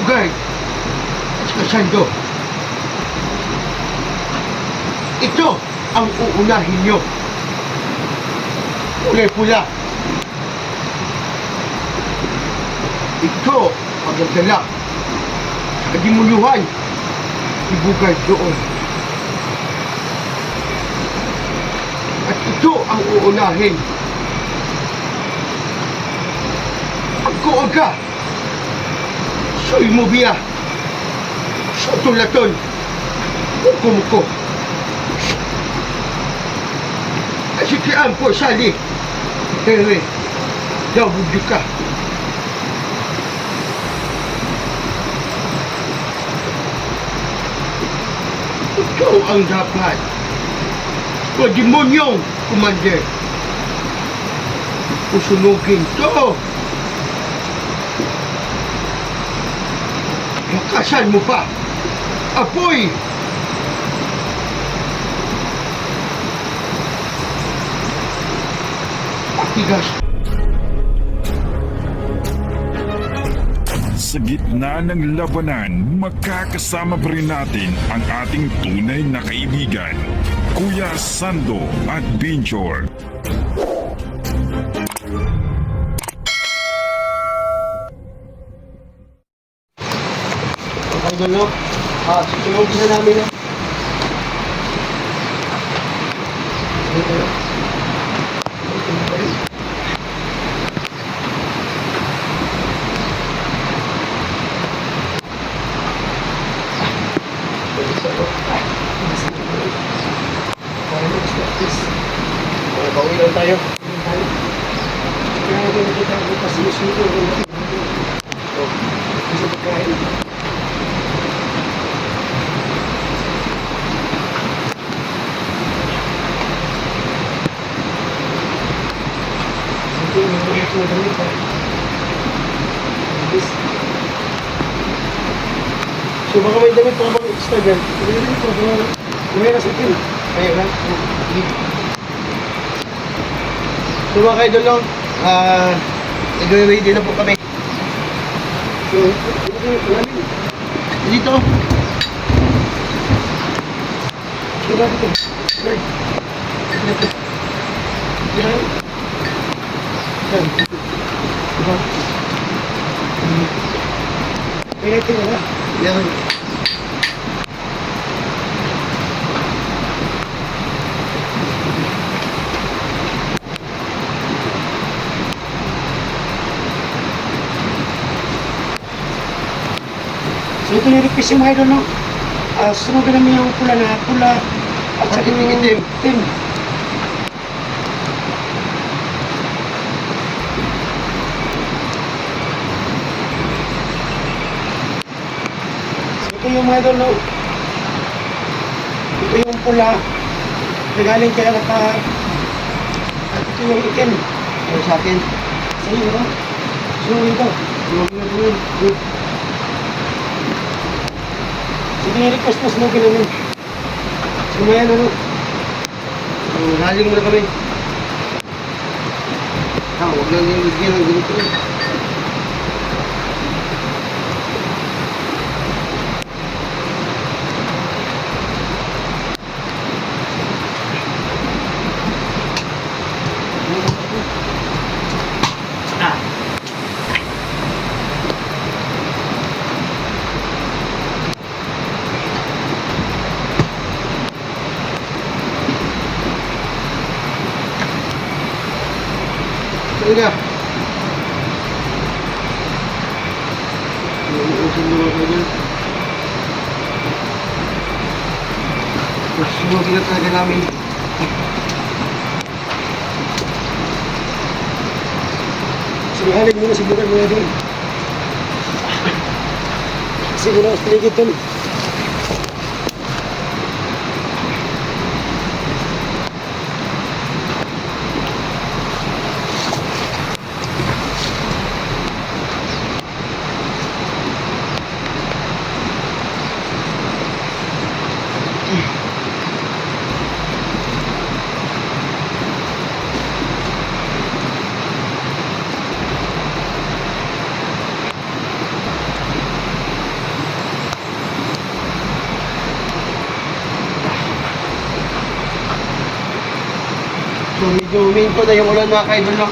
Bugay at saka Sando. Ito ang uunahin nyo. Kulay pula. Ito ang nagdala sa kadimuluhan ni Bugay doon. At ito ang uunahin. Agko-aga. Soy mo biya. Sotulaton. Muko-muko. Asikian po sali. Here. Daw bugyo ka. Ikaw ang dapat. Demonyong kumander. Usunugin to. Lakasan mo pa. Apoy. Patigas. Sa gitna ng labanan, magkakasama pa rin natin ang ating tunay na kaibigan, Kuya Sando at Binjor. Okay doon, no? Susunogin na namin, no? Pauwi lang tayo. Kaya natin nakita ang bukas ng susunod. Gusto pagkain. So baka may damit pa bang extra dyan? May nasa akin. Ayaw na. So mga kaidol, no? Ready na po kami. So, dito. Diba dito? Diba? May natin na ba? Yan. So ito yung request yung mga idol, no? Sunugin namin yung pula at saka yung itim. So ito yung mga idol, no? Ito yung pula. Nagaling kaya at ito yung itim. Ito sa akin. Sa iyo, no? Sunugin ito. Sunugin. Ito yung request na sunugin namin. Sumayan, ano? Haling muna kami. Huwag lang yung bigyan ng ganito. Talaga. Uusin mo ako dyan. Sunugin na talaga namin. Singaling muna siguro muna din. Siguro ang paligid dun. medyo huminto na yung ulan mga ka-idol, no?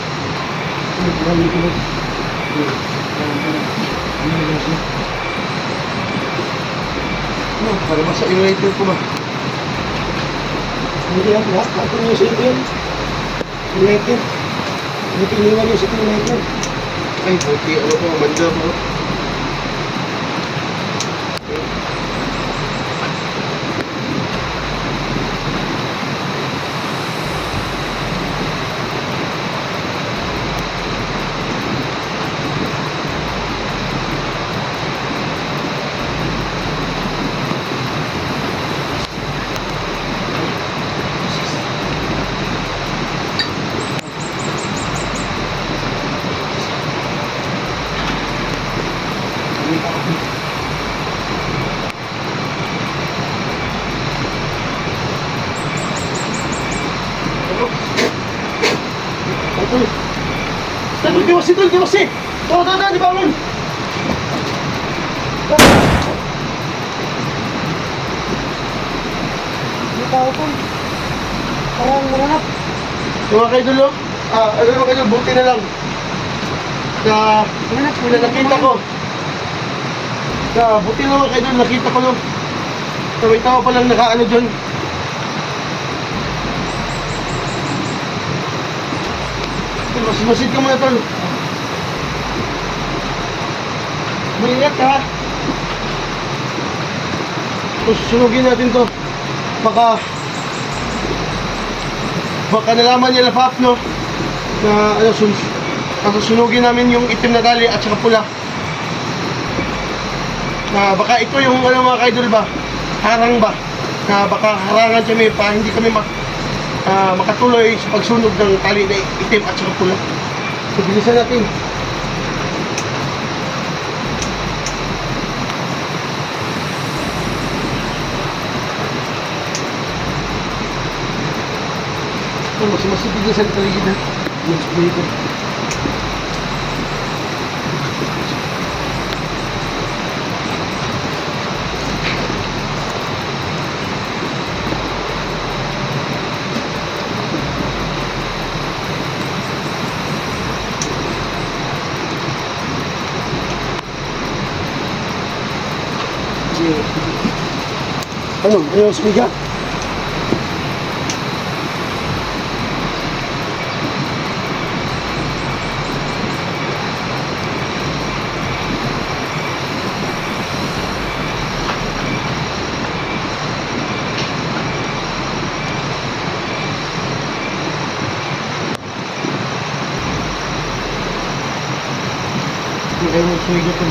Ano, para ba sa United ko ba? Hindi yan, lahat. Ako yung City yun. United. Hindi tiniwan yung City United. Ay, buti, ano ko, manda po. Tol, diwasi, tol, diwasi! Tol, tol, di bangun! Hindi tao po. Parang mananap. Mga kaidol, no? Ano mga kaidol, buti na lang. Na nakita ko. Buti na mga kaidol, nakita ko, no? May tao palang nakaano dyan. Masid ka muna, tol. Maingat ka, ha? Sunugin natin to. Baka nalaman niya Lapap, no? Na ano, sunugin namin yung itim na tali at saka pula. Na baka ito yung ano mga kaidol ba? Harang ba? Na baka harangan kami pa hindi kami makatuloy sa pagsunog ng tali na itim at saka pula. So, bilisan natin. Mas bilisan sa paligid na. Mas bilisan. Ano? Ano yung spiga? Hindi kayo magsuwigot ko.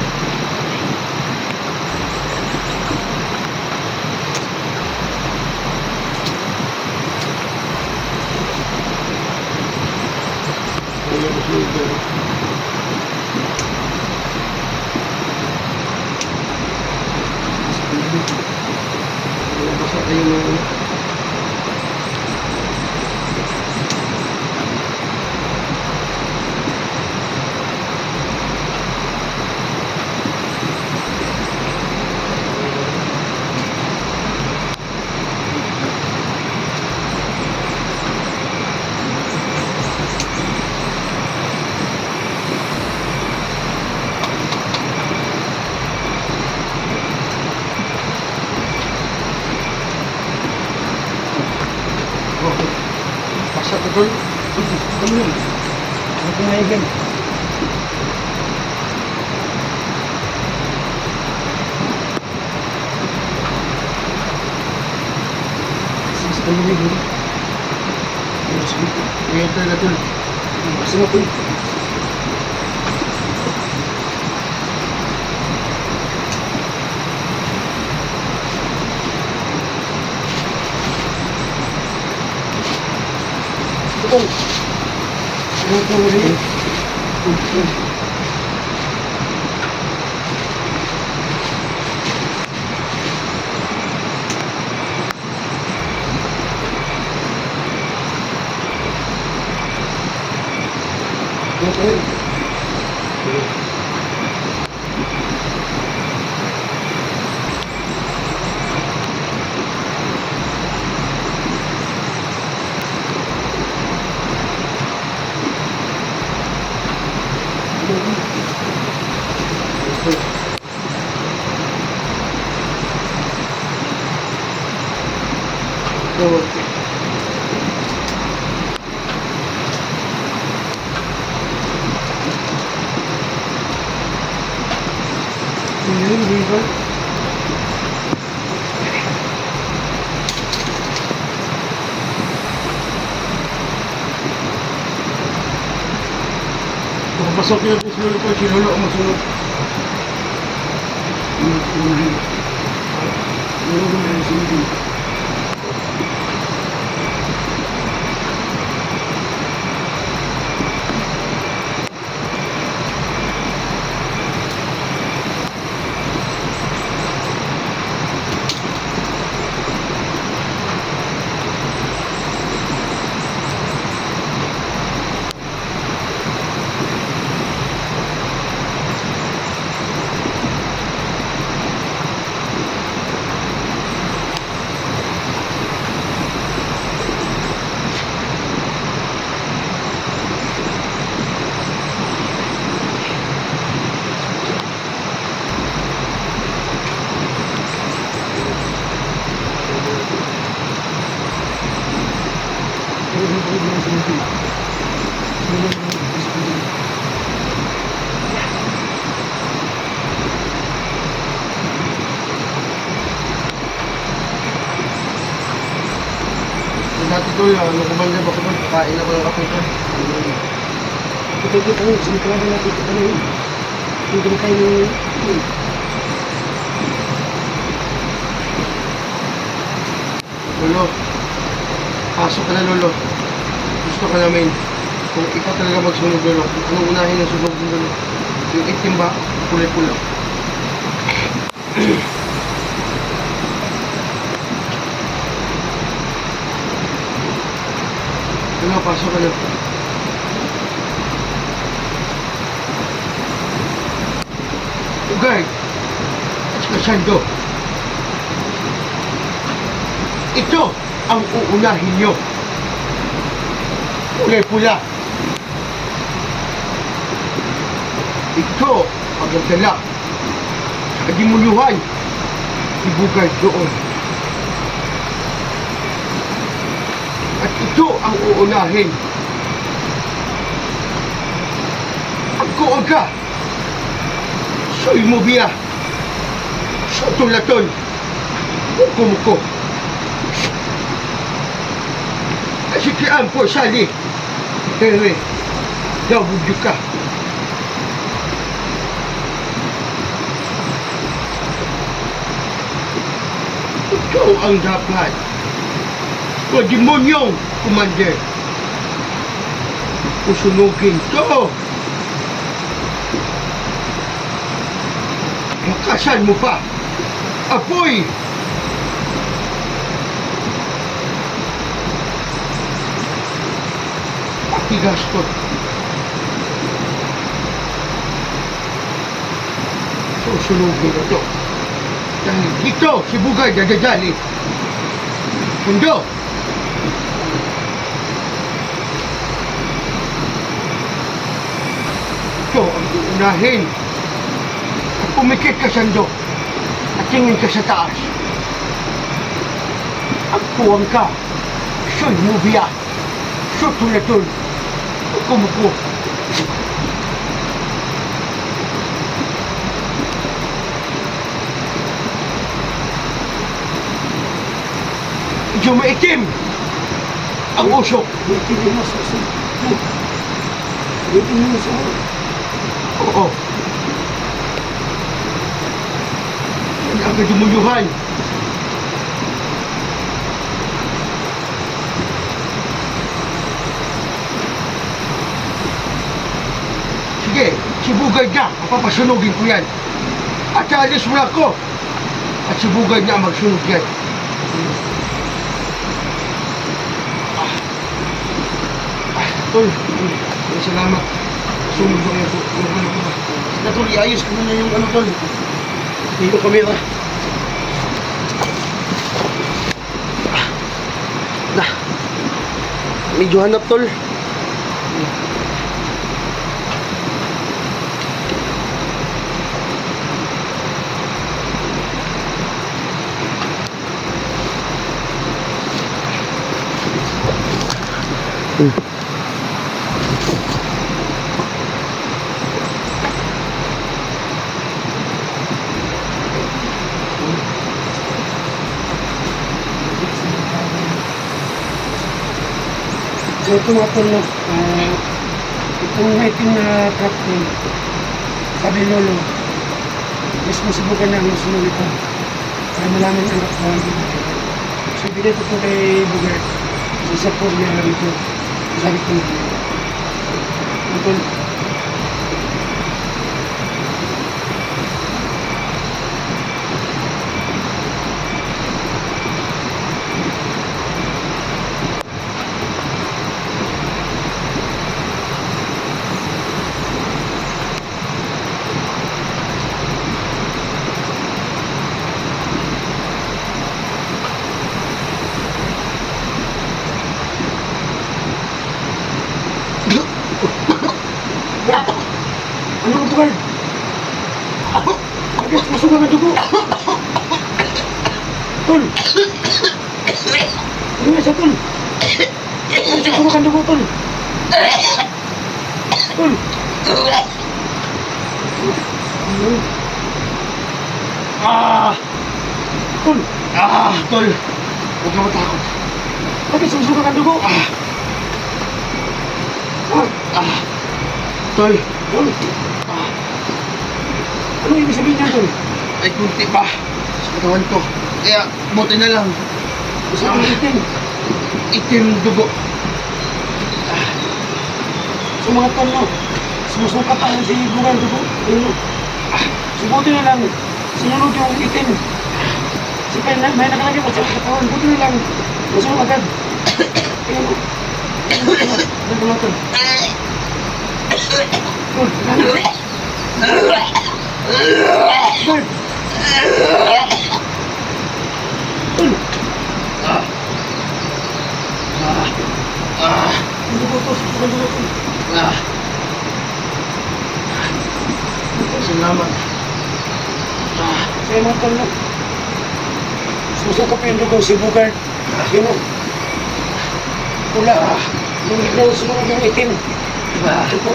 Pasok ko doon. Ano yun? Ano kumahigan? Sige, ano yun? Ngayon tayo na doon. Kasi nga po. Ito. Ano ito mo rin? Hindi ba? Pasok yun po sinulog ko, sinulo ang masunod. Dati ko yun, kumanda ba ko ba? Kakain na ba ng kape? Kita-kita yun, sinitulahan natin kita na yun. Hindi na kayo yun. Lolo, pasok ka na Lolo. Gusto ka namin. Kung ikaw talaga magsunog Lolo, anong unahin ang sunog ng Lolo? Yung itim ba? Kulay-pula. Lolo, pasok ka na. Ugay! At saka Sando. Ito ang uunahin nyo. Kulay-pula. Ito ang nagdala sa dimuluhan. Ibugay doon. At ito ang uunahin. Agko-aga. Soy mo biya. Sa tulaton. Muko-muko. Kasi kian po sali. Hehe. Dawud ka. Ito ang dapat. O demonyong kumander. Usunugin to. Lakasan mo pa. Apoy. Pakigas ko. Susunugin na to. Dahil dito si Bugay dadadali. Mundo. Ito ang uunahin. At pumikit ka Sando. At tingin ka sa taas. Agpuan ka. Siya'y mubiya. Sutulatul. Kumuko. Medyo maitim ang usok. Hindi mo sa Hindi mo sa Oo. Yan ang kadumuluhan. Sige, sibugay na. Mapapasunugin ko yan. At alis mo na ako. At sibugay na magsunog yan. Tol, salamat. Sunog ko yan. Tol, iayos ko na yung ano Tol. Dito kamera. Medyo hanap Tol. So ito mga tol, no? Itong itim na truck ko, sabi ni Lolo, mismo subukan na ang sunod ito para malaman ang katawan ko. So ibigay ko ito kay Bugert. Isa po niya lang ito. Sabi ko, mga tol, ano ang Bugert? Bakit masugang ang dugo? Tol! Ano nga siya, Tol? Ano siya sumakan dugo, Tol? Tol! Tol! Tol. Huwag ka matakot. Bakit sumusugang ang dugo? Tol. Tol! Ano ibig sabihin niya, Tol? Ay, kunti pa sa katawan ko. Kaya, buti na lang. Gusto ko itin. Itim dugo. So mga Tol, no? Sumusuka pa si Bugang dugo. Ayun, no? Subuti na lang. Sinulog yung itim. Si Pen, may nakalagay pa sa katawan. Buti na lang. Masunog agad. Ayun, no? Ayun, no? Tol. Tol, Tol. Tol! Tol! Ang dugo to, ang dugo to. Salamat. Kaya mga Tol, no? Susuka pa yung dugo si Bugard. Yun, no? Pula. Yung biglang sumunod yung itim. Ito po.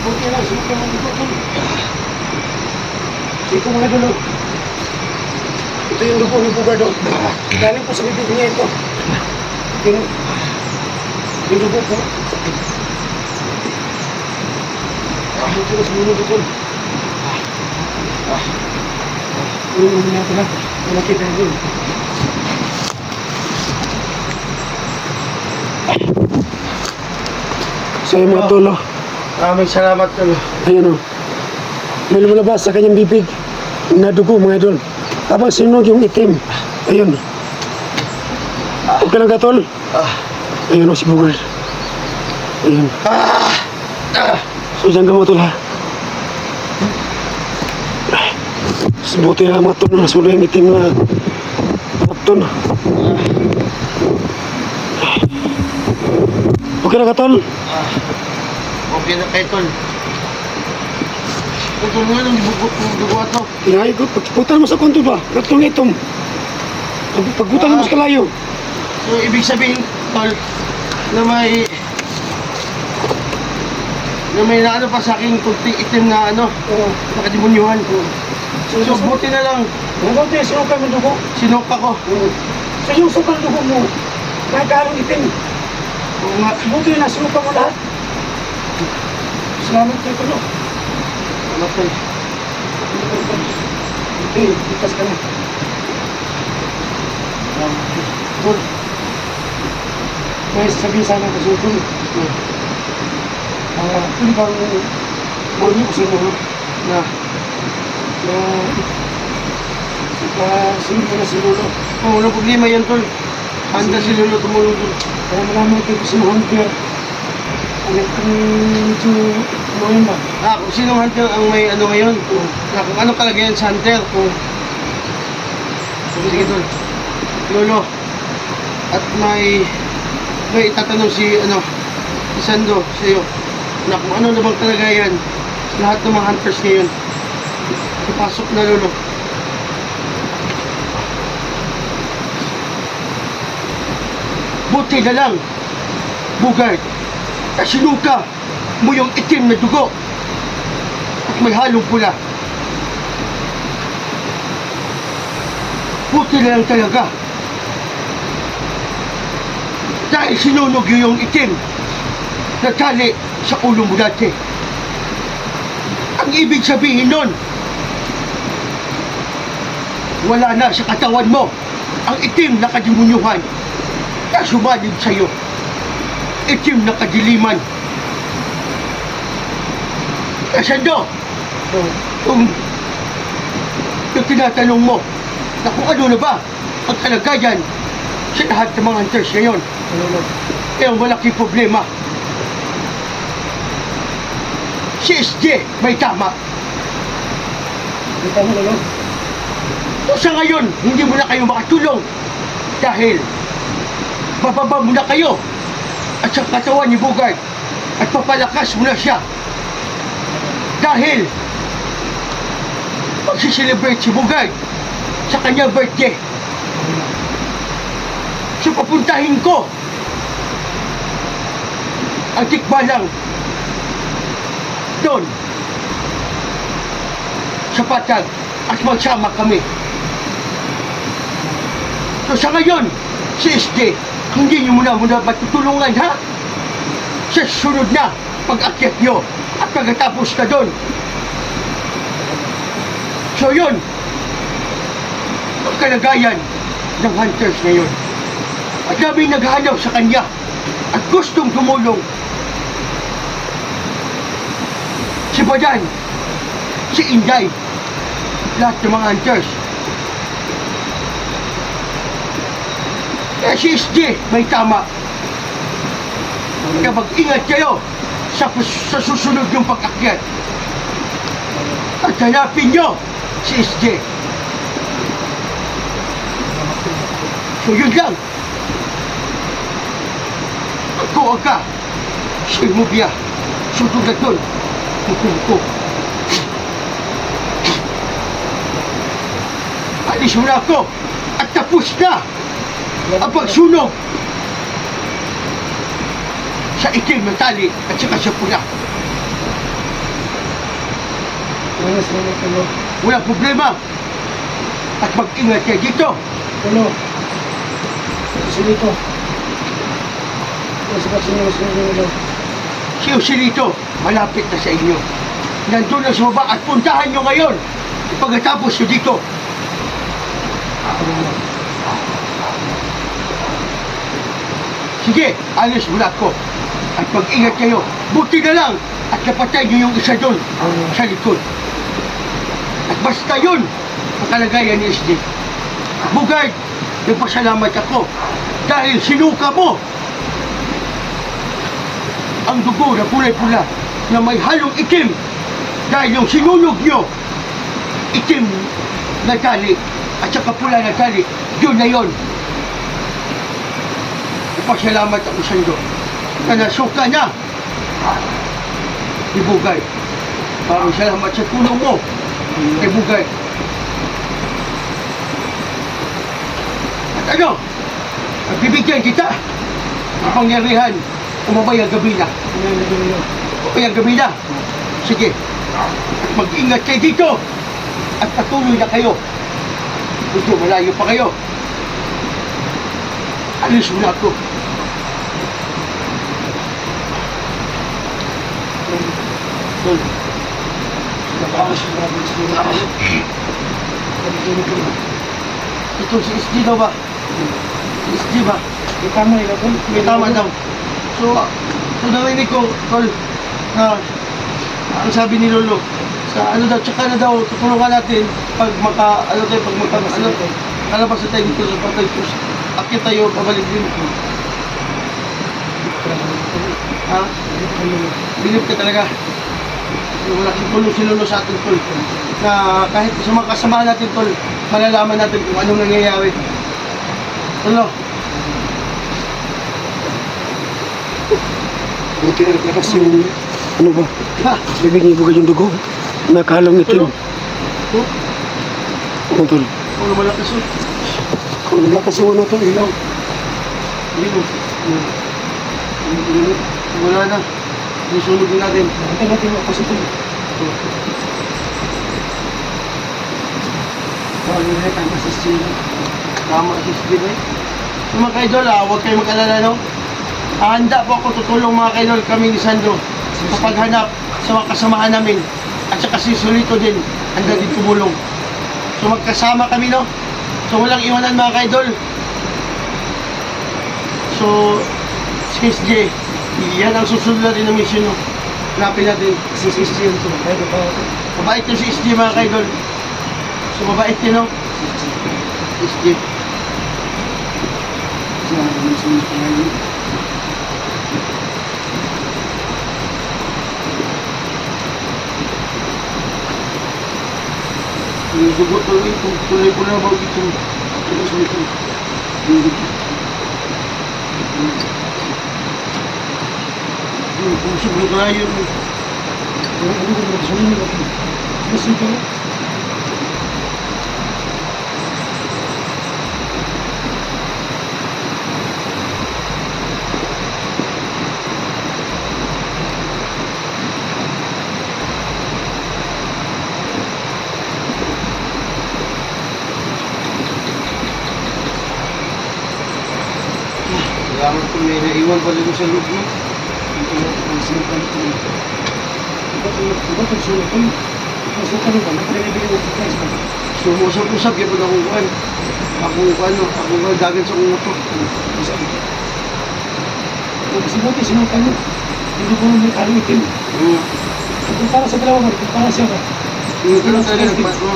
Buti lang, sumunod yung dugo, Tol. Ito mga dulo. Ito yung dugo ni Bugard, no? Galing po sa bibig niya ito. Yun, no? Yung dugo po. Buti lang sumunod ito. Yung mga natin na. Wala kita yun. So yung mga tulo, Maraming salamat, Tol. ayun o. May lumalabas sa kanyang bibig na dugo mga idol. Habang sinunog yung itim. Ayun. Okay lang ka, Tol? Ayun o si Bugard. Ayun. So dyan ka mo, Tol, ha? Buti na mga Tol, nasulo yung itim na Tol. Okay lang ka, Tol? Okay na kayo, Tol. Putol mo ng dugo ato. Tinay ko, pagputan mo sa konto ba? Katong itom. Pagputan mo sa kalayo. So, ibig sabihin, Tol, na may naano pa sa aking kunting itim na nakadimunyuhan. So, buti na lang, Nagaw tayo, sinukay mo dugo. sinuka ko. So yung sukal dugo mo, nagkalong itim. Oo nga. Buti na, sinukay mo lahat. Salamat kayo, Tol. Ano, Tol? Okay, ikas ka na. Tol, may sasabihin sana ko sa Tol. Tol, bang marunong ko sa inyo, no? Na, Sunod ko na si Lolo. walang problema yan, Tol. Handa si Lolo tumulong, Tol. Kaya malaman kayo si Hunter. Anak ko medyo kumain ba? Kung sinong hunter ang may ano ngayon? Kung anong kalagayan sa hunter? Sige, Tol. Lolo. At may itatanong si Sando sa iyo na kung ano na bang kalagayan sa lahat ng mga hunters ngayon. Ipasok na, Lolo. Buti na lang, Bugard, na sinuka mo yung itim na dugo at may halong pula. Buti na lang talaga. Dahil sinunog yung itim na tali sa ulo mo dati. Ang ibig sabihin nun, wala na sa katawan mo ang itim na kadimunyuhan na sumalib sa'yo. Itim na kadiliman. Kasando, yung tinatanong mo na kung ano na ba ang kalagayan sa lahat ng mga hunters ngayon. Eh, ang malaking problema. Si SJ may tama. May tama Lolo. So sa ngayon, hindi mo na kayo makatulong dahil bababa mo na kayo at sa katawan ni Bugard at papalakas mo na siya dahil magsiselebrate si Bugard sa kanyang birthday. So papuntahin ko ang tikbalang doon sa patag at magsama kami. So sa ngayon, si SJ, hindi nyo muna matutulungan ha? Sa sunod na pag-akyat nyo at pagkatapos na doon. So yun, ang kalagayan ng hunters ngayon. At kami naghahanap sa kanya at gustong tumulong. Si Badan, si Inday, lahat ng mga hunters. Eh si SJ, may tama. Kaya mag-ingat kayo sa susunod yung pag-akyat. At hanapin nyo si SJ. So yun lang. Ako ka, si Mubia, sutugat doon. Tukong ko. Alis mo na ako at tapos na ang pagsunog sa itim na tali at saka sa pula. Salamat Lolo. Walang problema. At mag-ingat kayo dito. Lolo. Kasi dito. Sabat sa inyo Lolo. Si Joselito, malapit na sa inyo. Nandun na sa baba at puntahan nyo ngayon. Pagkatapos nyo dito. Sige, alis mula ko. At mag-ingat kayo. Buti na lang at napatay nyo yung isa doon sa likod. At basta yun ang kalagayan ni SD. Bugard, nagpasalamat ako dahil sinuka mo ang dugo na kulay-pula na may halong itim dahil yung sinunog nyo itim na tali at saka pula na tali, yun na yun. Nagpasalamat ako sa inyo na nasuka na ni Bugard. Maraming salamat sa tulong mo kay Bugard. At ano, nagbibigyan kita ang pangyarihan umabay ang gabi na. Umabay ang gabi na. Sige, at mag-ingat kayo dito at patuloy na kayo. Medyo malayo pa kayo. Alis mo na ako. Tol. Ito si SD daw ba? Si SD ba? May tama Lolo. May tama daw. So narinig ko, Tol, na ang sabi ni Lolo, sa ano daw, tsaka na daw, tutulungan natin pag kalabas na tayo dito sa patay ko. Akit tayo, pabalik din ko. Ha? Bilib ka talaga. Yung malaking tulong si Lolo sa atin, Tol. Na kahit sa mga kasama natin, Tol, malalaman natin kung anong nangyayari. Lolo, Buti na lakas yung ano ba? ha? Bibig niyo ba yung dugo? Nakahalong Tol, itim. Ano Tol? kung malakas yun. Kung lakas yung ano to, ilaw. Hindi mo. Wala na. Susunog din natin. Ito natin ako sa ito. Bawal na rin tama sa sila. Tama si Steve eh. So mga kaidol, huwag kayong mag-alala, no? Handa po ako tutulong mga kaidol kami ni Sandro sa paghanap sa mga kasamahan namin. At saka si Solito din, handa din tumulong. So magkasama kami, no? So walang iwanan mga kaidol. So, si SJ, yan ang susunod natin na mission, no? Hanapin natin si SJ yun to. Mabait yun si SJ mga kaidol. So mabait yun, no? SJ. Yung dugot tuloy, tuloy ko na ba ito? Pusog na tayo. Salamat po, may naiwan pala ko sa loob mo. So, usap-usap kaya pag akong kuhan. Akong dagan sa kong motor. Kasi buti sinungkan mo. Hindi ko may kalitin. Kung para sa dalawa mo, kung para siya ka. Yung ganun talaga nagpatro.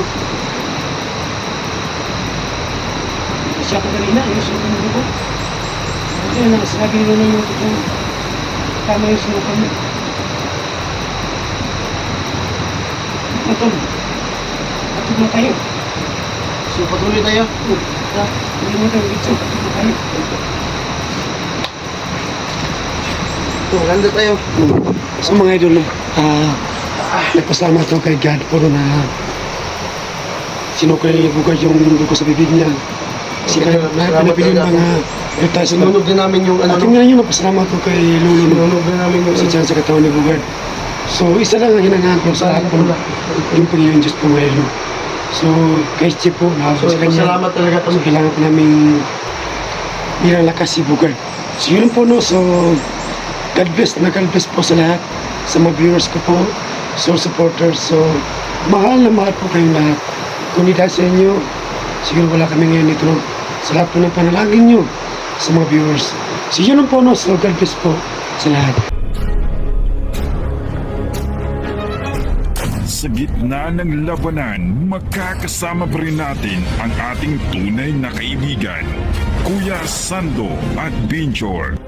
Siya ka kanina, yung sinungkan mo ko. Kaya na, sinabi nila na yung tutong tama yung sinungkan mo. Ito, patog na tayo. So, patuloy tayo. Hindi mo tayo dito, patog na tayo. Ito, handa tayo. So mga idol, nagpasalamat ako kay God po na sinukay bugay yung dugo sa bibig niya. Kasi pinapili yung mga retas na. Sinunog din namin yung At yung nga yun, nagpasalamat ako kay Lolo Sinunog din namin yung sa sa katawan ni Bugard. So isa lang ang hinangaan ko sa lahat po yung Panginoon Diyos po ngayon. So kay Steve po, So, sa kanya. salamat talaga So kailangan po namin nilalakas si Bugard. So yun po no, so God bless po sa lahat, sa mga viewers ko po, so supporters, so mahal na mahal po kayong lahat. Kung hindi dahil sa inyo, siguro wala kami ngayon dito, no? Sa lahat po ng panalangin nyo, sa mga viewers. So yun lang po, no? So God bless po sa lahat. Sa gitna ng labanan, makakasama pa rin natin ang ating tunay na kaibigan, Kuya Sando at Binchor.